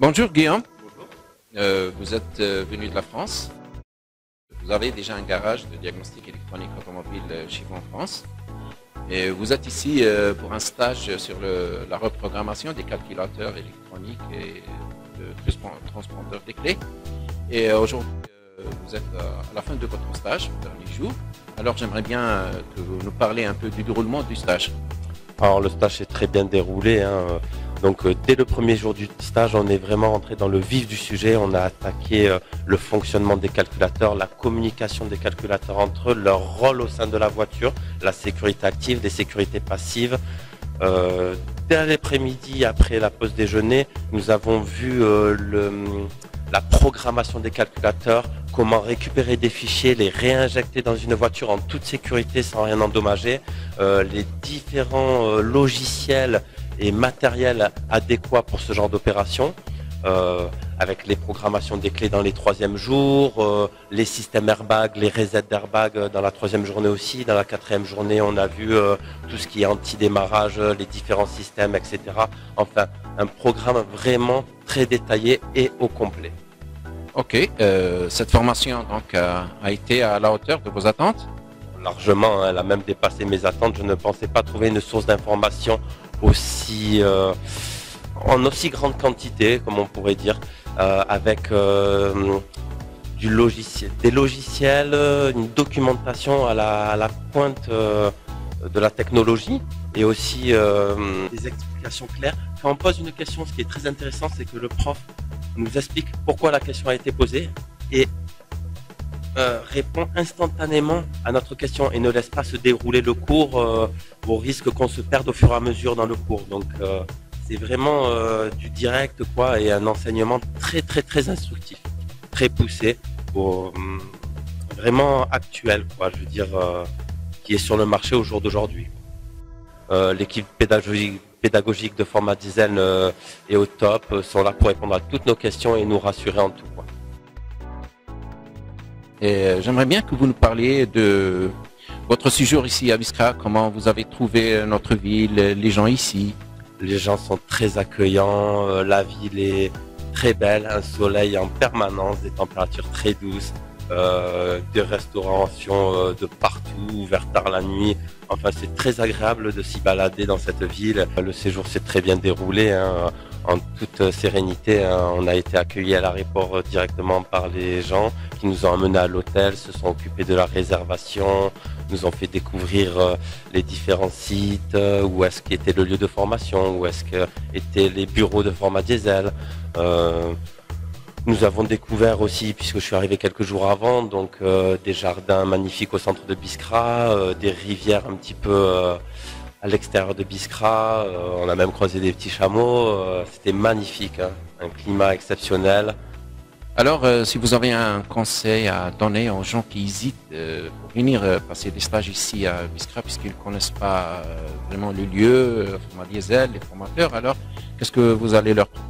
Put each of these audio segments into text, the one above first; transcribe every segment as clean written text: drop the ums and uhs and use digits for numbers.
Bonjour Guillaume. Vous êtes venu de la France. Vous avez déjà un garage de diagnostic électronique automobile chez vous en France. Et vous êtes ici pour un stage sur la reprogrammation des calculateurs électroniques et de transpondeurs des clés. Et aujourd'hui, vous êtes à la fin de votre stage, dernier jour. Alors j'aimerais bien que vous nous parliez un peu du déroulement du stage. Alors le stage s'est très bien déroulé. Donc dès le premier jour du stage, on est vraiment rentré dans le vif du sujet. On a attaqué le fonctionnement des calculateurs, la communication des calculateurs entre eux, leur rôle au sein de la voiture, la sécurité active, les sécurités passives. Dès l'après-midi, après la pause déjeuner, nous avons vu la programmation des calculateurs, comment récupérer des fichiers, les réinjecter dans une voiture en toute sécurité sans rien endommager, les différents logiciels et matériels adéquats pour ce genre d'opération, avec les programmations des clés dans les troisièmes jours, les systèmes airbag, les resets d'airbag dans la troisième journée aussi. Dans la quatrième journée, on a vu tout ce qui est anti-démarrage, les différents systèmes, etc. Enfin, un programme vraiment très détaillé et au complet. Ok, cette formation donc a été à la hauteur de vos attentes? Largement, elle a même dépassé mes attentes. Je ne pensais pas trouver une source d'information en aussi grande quantité, comme on pourrait dire, avec des logiciels, une documentation à la pointe de la technologie et aussi des explications claires. Quand on pose une question, ce qui est très intéressant, c'est que le prof nous explique pourquoi la question a été posée et répond instantanément à notre question et ne laisse pas se dérouler le cours au risque qu'on se perde au fur et à mesure dans le cours. Donc c'est vraiment du direct quoi, et un enseignement très très très instructif, très poussé, vraiment actuel quoi, je veux dire, qui est sur le marché au jour d'aujourd'hui. L'équipe pédagogique de Format Diesel est au top, sont là pour répondre à toutes nos questions et nous rassurer en tout quoi. Et j'aimerais bien que vous nous parliez de votre séjour ici à Biskra, comment vous avez trouvé notre ville, les gens ici. Les gens sont très accueillants, la ville est très belle, un soleil en permanence, des températures très douces, des restaurations de partout, ouvertes tard la nuit. Enfin, c'est très agréable de s'y balader dans cette ville. Le séjour s'est très bien déroulé, en toute sérénité. On a été accueillis à l'aéroport directement par les gens qui nous ont emmenés à l'hôtel, se sont occupés de la réservation, nous ont fait découvrir les différents sites, où est-ce qu'était le lieu de formation, où est-ce qu'étaient les bureaux de Format Diesel. Nous avons découvert aussi, puisque je suis arrivé quelques jours avant, donc des jardins magnifiques au centre de Biskra, des rivières un petit peu à l'extérieur de Biskra. On a même croisé des petits chameaux. C'était magnifique, hein, un climat exceptionnel. Alors, si vous avez un conseil à donner aux gens qui hésitent pour venir passer des stages ici à Biskra, puisqu'ils ne connaissent pas vraiment le lieu, Format Diesel, les formateurs, alors qu'est-ce que vous allez leur proposer?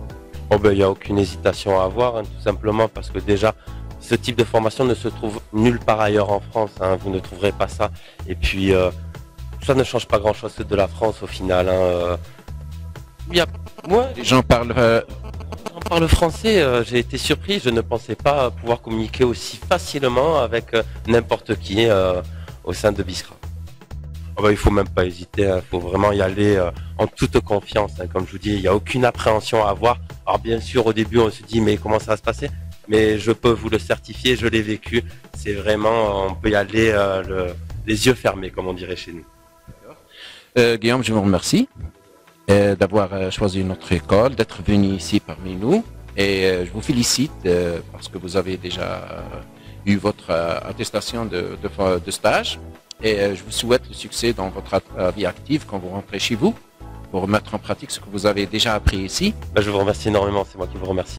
Oh ben, il n'y a aucune hésitation à avoir, hein, tout simplement parce que déjà, ce type de formation ne se trouve nulle part ailleurs en France. Hein, vous ne trouverez pas ça. Et puis, ça ne change pas grand-chose de la France au final. Hein, Les gens parlent... On parle français, j'ai été surpris. Je ne pensais pas pouvoir communiquer aussi facilement avec n'importe qui au sein de Biskra. Oh ben, il ne faut même pas hésiter, il faut vraiment y aller en toute confiance. Hein. Comme je vous dis, il n'y a aucune appréhension à avoir. Alors bien sûr, au début, on se dit, mais comment ça va se passer? Mais je peux vous le certifier, je l'ai vécu. C'est vraiment, on peut y aller les yeux fermés, comme on dirait chez nous. Guillaume, je vous remercie d'avoir choisi notre école, d'être venu ici parmi nous. Et je vous félicite parce que vous avez déjà eu votre attestation de stage. Et je vous souhaite le succès dans votre vie active quand vous rentrez chez vous pour mettre en pratique ce que vous avez déjà appris ici. Je vous remercie énormément, c'est moi qui vous remercie.